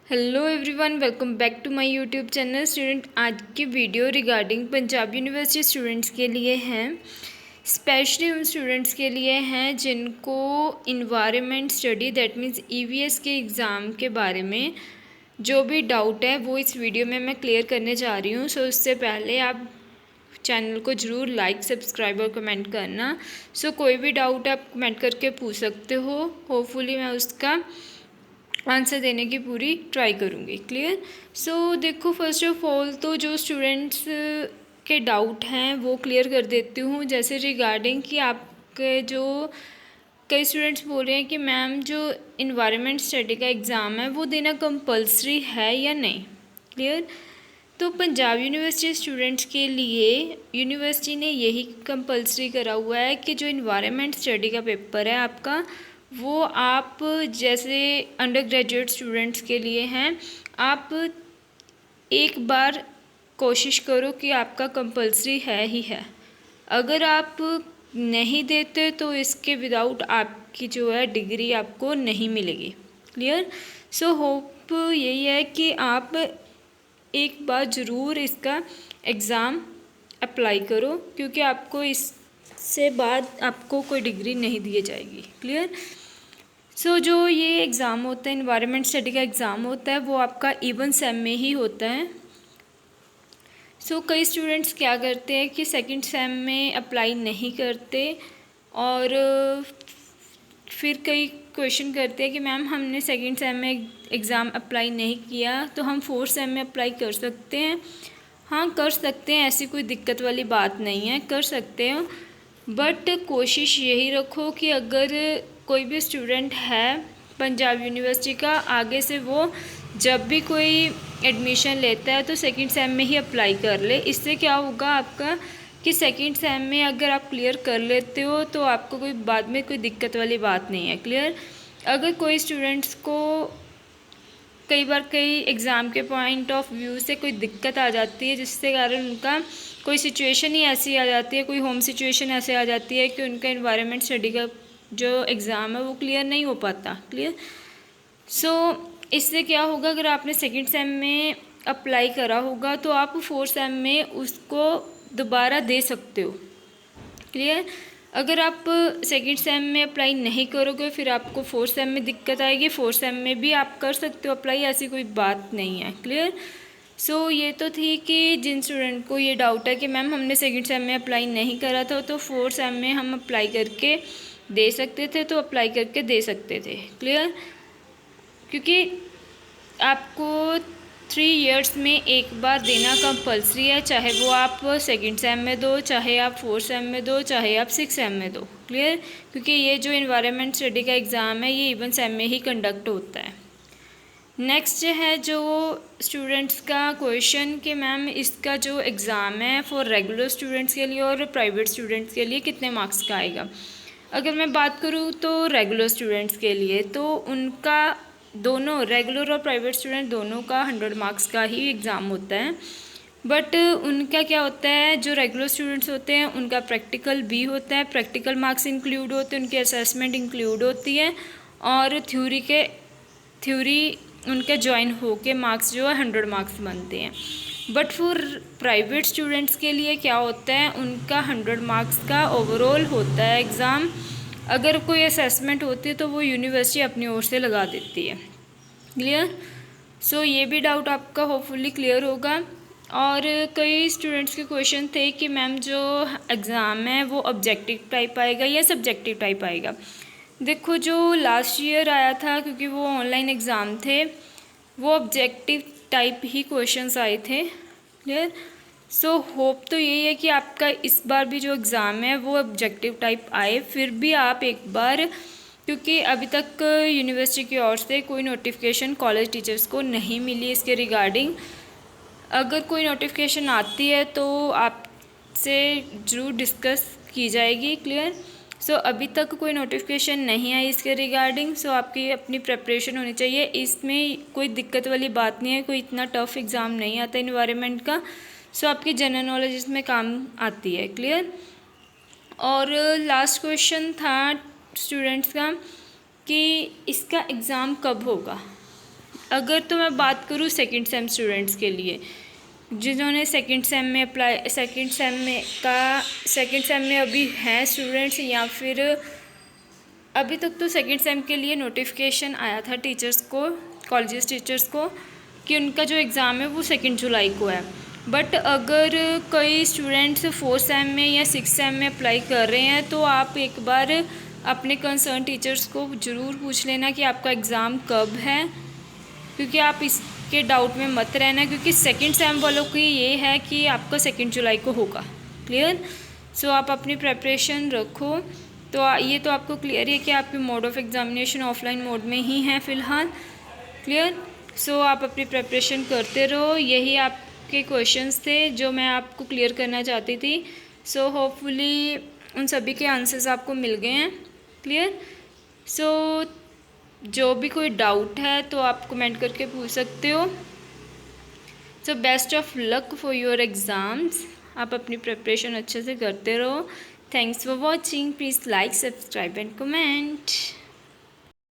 Hello everyone, welcome back to my YouTube channel student. आज की video regarding Punjab university students के लिए हैं, स्पेशली उन स्टूडेंट्स के लिए हैं जिनको environment study that means EVS के एग्ज़ाम के बारे में जो भी डाउट है वो इस वीडियो में मैं क्लियर करने जा रही हूँ। सो उससे पहले आप चैनल को ज़रूर लाइक, सब्सक्राइब और कमेंट करना। सो कोई भी डाउट आप कमेंट करके पूछ सकते हो, होपफुली मैं उसका आंसर देने की पूरी ट्राई करूँगी। क्लियर। सो देखो, फर्स्ट ऑफ ऑल तो जो स्टूडेंट्स के डाउट हैं वो क्लियर कर देती हूँ। जैसे रिगार्डिंग कि आपके जो कई स्टूडेंट्स बोल रहे हैं कि मैम जो इन्वायरमेंट स्टडी का एग्ज़ाम है वो देना कंपलसरी है या नहीं। क्लियर। तो पंजाब यूनिवर्सिटी स्टूडेंट्स के लिए यूनिवर्सिटी ने यही कंपलसरी करा हुआ है कि जो इन्वायरमेंट स्टडी का पेपर है आपका, वो आप जैसे अंडर ग्रेजुएट स्टूडेंट्स के लिए हैं, आप एक बार कोशिश करो कि आपका कंपलसरी है ही है। अगर आप नहीं देते तो इसके विदाउट आपकी जो है डिग्री आपको नहीं मिलेगी। क्लियर। सो होप यही है कि आप एक बार ज़रूर इसका एग्ज़ाम अप्लाई करो, क्योंकि आपको इससे बाद आपको कोई डिग्री नहीं दी जाएगी। क्लियर। सो जो ये एग्ज़ाम होता है, इन्वायरमेंट स्टडी का एग्ज़ाम होता है, वो आपका इवन सेम में ही होता है। सो कई स्टूडेंट्स क्या करते हैं कि सेकंड सेम में अप्लाई नहीं करते और फिर कई क्वेश्चन करते हैं कि मैम हमने सेकंड सेम में एग्ज़ाम अप्लाई नहीं किया तो हम फोर्थ सेम में अप्लाई कर सकते हैं। हाँ, कर सकते हैं, ऐसी कोई दिक्कत वाली बात नहीं है, कर सकते हो। बट कोशिश यही रखो कि अगर कोई भी स्टूडेंट है पंजाब यूनिवर्सिटी का, आगे से वो जब भी कोई एडमिशन लेता है तो सेकंड सेम में ही अप्लाई कर ले। इससे क्या होगा आपका कि सेकंड सेम में अगर आप क्लियर कर लेते हो तो आपको कोई बाद में कोई दिक्कत वाली बात नहीं है। क्लियर। अगर कोई स्टूडेंट्स को कई बार कई एग्ज़ाम के पॉइंट ऑफ व्यू से कोई दिक्कत आ जाती है, जिससे कारण उनका कोई सिचुएशन ही ऐसी आ जाती है, कोई होम सिचुएशन ऐसे आ जाती है कि उनका इन्वायरमेंट स्टडी का जो एग्ज़ाम है वो क्लियर नहीं हो पाता। क्लियर। सो इससे क्या होगा, अगर आपने सेकंड सेम में अप्लाई करा होगा तो आप फोर्थ सेम में उसको दोबारा दे सकते हो। क्लियर। अगर आप सेकंड सेम में अप्लाई नहीं करोगे फिर आपको फोर्थ सेम में दिक्कत आएगी। फोर्थ सेम में भी आप कर सकते हो अप्लाई, ऐसी कोई बात नहीं है। क्लियर। सो ये तो थी कि जिन स्टूडेंट को ये डाउट है कि मैम हमने सेकंड सेम में अप्लाई नहीं करा था तो फोर्थ सेम में हम अप्लाई करके दे सकते थे, तो अप्लाई करके दे सकते थे। क्लियर। क्योंकि आपको 3 इयर्स में एक बार देना कंपलसरी है, चाहे वो आप सेकंड सेम में दो, चाहे आप फोर्थ सेम में दो, चाहे आप सिक्स सेम में दो। क्लियर। क्योंकि ये जो इन्वायरमेंट स्टडी का एग्ज़ाम है ये इवन सेम में ही कंडक्ट होता है। नेक्स्ट है जो स्टूडेंट्स का क्वेश्चन कि मैम इसका जो एग्ज़ाम है फॉर रेगुलर स्टूडेंट्स के लिए और प्राइवेट स्टूडेंट्स के लिए कितने मार्क्स का आएगा। अगर मैं बात करूँ तो रेगुलर स्टूडेंट्स के लिए तो उनका दोनों रेगुलर और प्राइवेट स्टूडेंट दोनों का 100 मार्क्स का ही एग्ज़ाम होता है। बट उनका क्या होता है, जो रेगुलर स्टूडेंट्स होते हैं उनका प्रैक्टिकल भी होता है, प्रैक्टिकल मार्क्स इंक्लूड होते हैं, उनकी असेसमेंट इंक्लूड होती है और थ्योरी उनके ज्वाइन होके मार्क्स जो है 100 मार्क्स बनते हैं। बट फॉर प्राइवेट स्टूडेंट्स के लिए क्या होता है, उनका 100 मार्क्स का ओवरऑल होता है एग्ज़ाम। अगर कोई असेसमेंट होती है तो वो यूनिवर्सिटी अपनी ओर से लगा देती है। क्लियर। सो ये भी डाउट आपका होपफुली क्लियर होगा। और कई स्टूडेंट्स के क्वेश्चन थे कि मैम जो एग्ज़ाम है वो ऑब्जेक्टिव टाइप आएगा या सब्जेक्टिव टाइप आएगा। देखो, जो लास्ट ईयर आया था क्योंकि वो ऑनलाइन एग्ज़ाम थे, वो ऑब्जेक्टिव टाइप ही क्वेश्चंस आए थे। क्लियर। सो होप तो यही है कि आपका इस बार भी जो एग्ज़ाम है वो ऑब्जेक्टिव टाइप आए। फिर भी आप एक बार, क्योंकि अभी तक यूनिवर्सिटी की ओर से कोई नोटिफिकेशन कॉलेज टीचर्स को नहीं मिली इसके रिगार्डिंग। अगर कोई नोटिफिकेशन आती है तो आपसे ज़रूर डिस्कस की जाएगी। क्लियर। सो अभी तक कोई नोटिफिकेशन नहीं आई इसके रिगार्डिंग। सो आपकी अपनी प्रिपरेशन होनी चाहिए, इसमें कोई दिक्कत वाली बात नहीं है, कोई इतना टफ एग्ज़ाम नहीं आता इन्वायरमेंट का। सो आपकी जनरल नॉलेज इसमें काम आती है। क्लियर। और लास्ट क्वेश्चन था स्टूडेंट्स का कि इसका एग्ज़ाम कब होगा। अगर तो मैं बात करूँ सेकंड सेम स्टूडेंट्स के लिए, जिन्होंने सेकंड सेम में अभी हैं स्टूडेंट्स, या फिर अभी तक तो सेकंड सेम के लिए नोटिफिकेशन आया था टीचर्स को, कॉलेजेस टीचर्स को, कि उनका जो एग्ज़ाम है वो 2 जुलाई को है। बट अगर कई स्टूडेंट्स 4th सेम में या 6th सेम में अप्लाई कर रहे हैं तो आप एक बार अपने कंसर्न टीचर्स को ज़रूर पूछ लेना कि आपका एग्ज़ाम कब है, क्योंकि आप इसके डाउट में मत रहना, क्योंकि सेकंड सेम वालों की ये है कि आपका 2 जुलाई को होगा। क्लियर? सो आप अपनी प्रिपरेशन रखो। तो ये तो आपको क्लियर है कि आपके mode of examination offline mode में ही है फ़िलहाल। क्लियर? सो आप अपनी प्रिपरेशन करते रहो। यही आपके क्वेश्चंस थे जो मैं आपको क्लियर करना चाहती थी। सो होपफुली उन सभी के आंसर्स आपको मिल गए हैं। क्लियर? सो जो भी कोई डाउट है तो आप कमेंट करके पूछ सकते हो। So best of luck for your exams. आप अपनी प्रिपरेशन अच्छे से करते रहो। Thanks for watching. Please like, subscribe and comment.